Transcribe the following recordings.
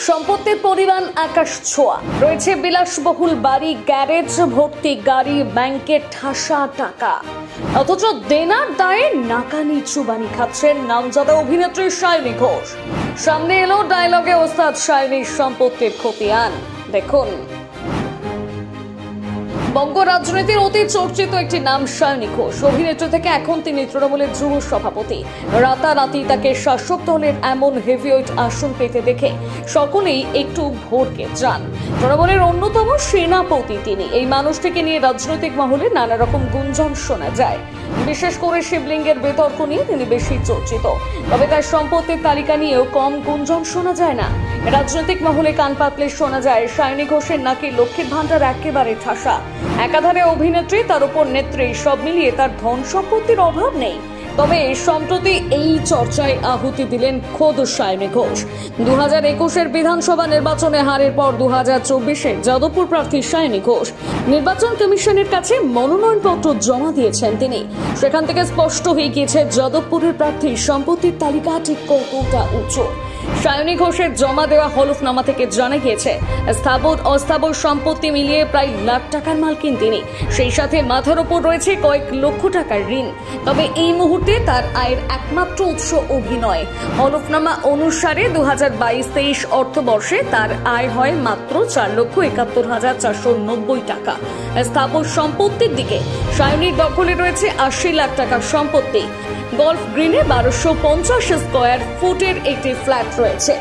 সম্পত্তির পরিমাণ আকাশ ছোঁয়া। রয়েছে বিলাসবহুল বাড়ি, গ্যারেজ ভর্তি গাড়ি, ব্যাংকের ঠাসা টাকা। অথচ দেনার দায়ে নাকানি চুবানি খাচ্ছেন নামজাদা অভিনেত্রী সায়নী ঘোষ। সামনে এলো ডায়লগে ওস্তাদ সায়নীর সম্পত্তির খতিয়ান। দেখুন। বঙ্গ রাজনীতির অতি চর্চিত একটি নাম সায়নী ঘোষ। অভিনেত্রী থেকে এখন তিনি তৃণমূলের যুব সভাপতি। রাতারাতি তাকে শাসক দলের এমন হেভিওয়েট আসন পেতে দেখে সকলেই একটু ভড়কে যান। তৃণমূলের অন্যতম সেনাপতি তিনি। এই মানুষটিকে নিয়ে রাজনৈতিক মহলে নানা রকম গুঞ্জন শোনা যায়। বিশেষ করে শিবলিঙ্গের বিতর্ক নিয়ে তিনি বেশি চর্চিত। তবে তার সম্পত্তির তালিকা নিয়েও কম গুঞ্জন শোনা যায় না। রাজনৈতিক মহলে কান পাতলে শোনা যায় সায়নী ঘোষের নাকি লক্ষ্মীর ভান্ডার একেবারে ঠাসা। একাধারে অভিনেত্রী, তার উপর নেত্রী, সব মিলিয়ে তার ধন সম্পত্তির অভাব নেই। তবে সম্প্রতি এই চর্চায় আহুতি দিলেন খোদ সায়নী ঘোষ। 2021-এর বিধানসভা নির্বাচনে হারের পর 2024-এ যাদবপুর প্রার্থী সায়নী ঘোষ নির্বাচন কমিশনের কাছে মনোনয়নপত্র জমা দিয়েছেন তিনি। সেখান থেকে স্পষ্ট হয়ে গিয়েছে যাদবপুরের প্রার্থীর সম্পত্তির তালিকা ঠিক কতটা উঁচু। সায়নী ঘোষের জমা দেওয়া হলফনামা থেকে জানা গিয়েছে স্থাবর অস্থাবর সম্পত্তি মিলিয়ে প্রায় লাখ টাকার মালকিন তিনি। সেই সাথে মাথার ওপর রয়েছে কয়েক লক্ষ টাকার ঋণ। তবে এই মুহূর্তে তার আয়ের একমাত্র উৎস অভিনয়। হলফনামা অনুসারে 2022-23 অর্থবর্ষে তার আয় হয় মাত্র 4,71,490 টাকা। স্থাবর সম্পত্তির দিকে সায়নীর দখলে রয়েছে 80 লাখ টাকার সম্পত্তি। গল্ফ গ্রিনে 1250 স্কোয়ার ফুটের একটি ফ্ল্যাট রয়েছে।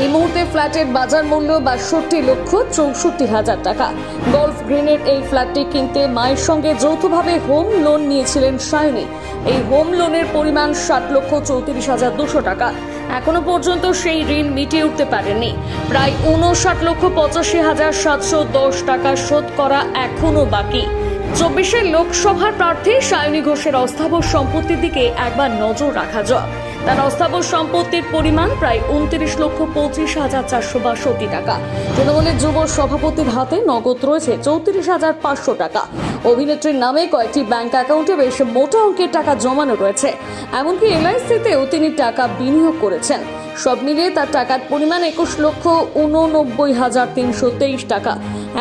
এই মুহূর্তে ফ্ল্যাটের বাজার মূল্য 62,64,000 টাকা। গল্ফ গ্রিনের এই ফ্ল্যাটটি কিনতে মায়ের সঙ্গে যৌথভাবে হোম লোন নিয়েছিলেন সায়নী। এই হোম লোনের পরিমাণ 7,34,200 টাকা। এখনো পর্যন্ত সেই ঋণ মিটিয়ে উঠতে পারেননি। প্রায় 59,85,710 টাকা শোধ করা এখনো বাকি। 24-এর লোকসভার প্রার্থী সায়নী ঘোষের অস্থাবর সম্পত্তির দিকে একবার নজর রাখা যায়। তার অস্থাবর সম্পত্তির পরিমাণ প্রায় 29,25,462 টাকা। তৃণমূলের যুব সভাপতির হাতে নগদ রয়েছে 34,500 টাকা। অভিনেত্রীর নামে কয়েকটি ব্যাংক অ্যাকাউন্টে বেশ মোটা অঙ্কের টাকা জমানো রয়েছে। এমনকি LIC-তেও তিনি টাকা বিনিয়োগ করেছেন। সব মিলিয়ে তার টাকার পরিমাণ 21,89,323 টাকা।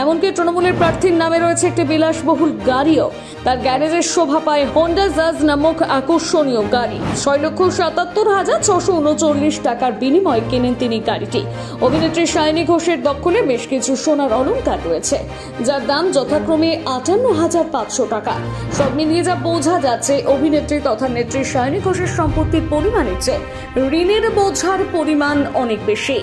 এমনকি তৃণমূলের প্রার্থীর নামে রয়েছে একটি বিলাসবহুল গাড়িও। তার গ্যারেজের শোভা পায় হোন্ডা জাজ নামক আকর্ষণীয় গাড়ি। 6,77,639 টাকার বিনিময়ে কেনেন তিনি গাড়িটি। অভিনেত্রী সায়নী ঘোষের দখলে বেশ কিছু সোনার অলংকার রয়েছে, যার দাম যথাক্রমে 58,500 টাকা। সব মিলিয়ে যা বোঝা যাচ্ছে, অভিনেত্রী তথা নেত্রী সায়নী ঘোষের সম্পত্তির পরিমাণের চেয়ে ঋণের বোঝার পরিমাণ অনেক বেশি।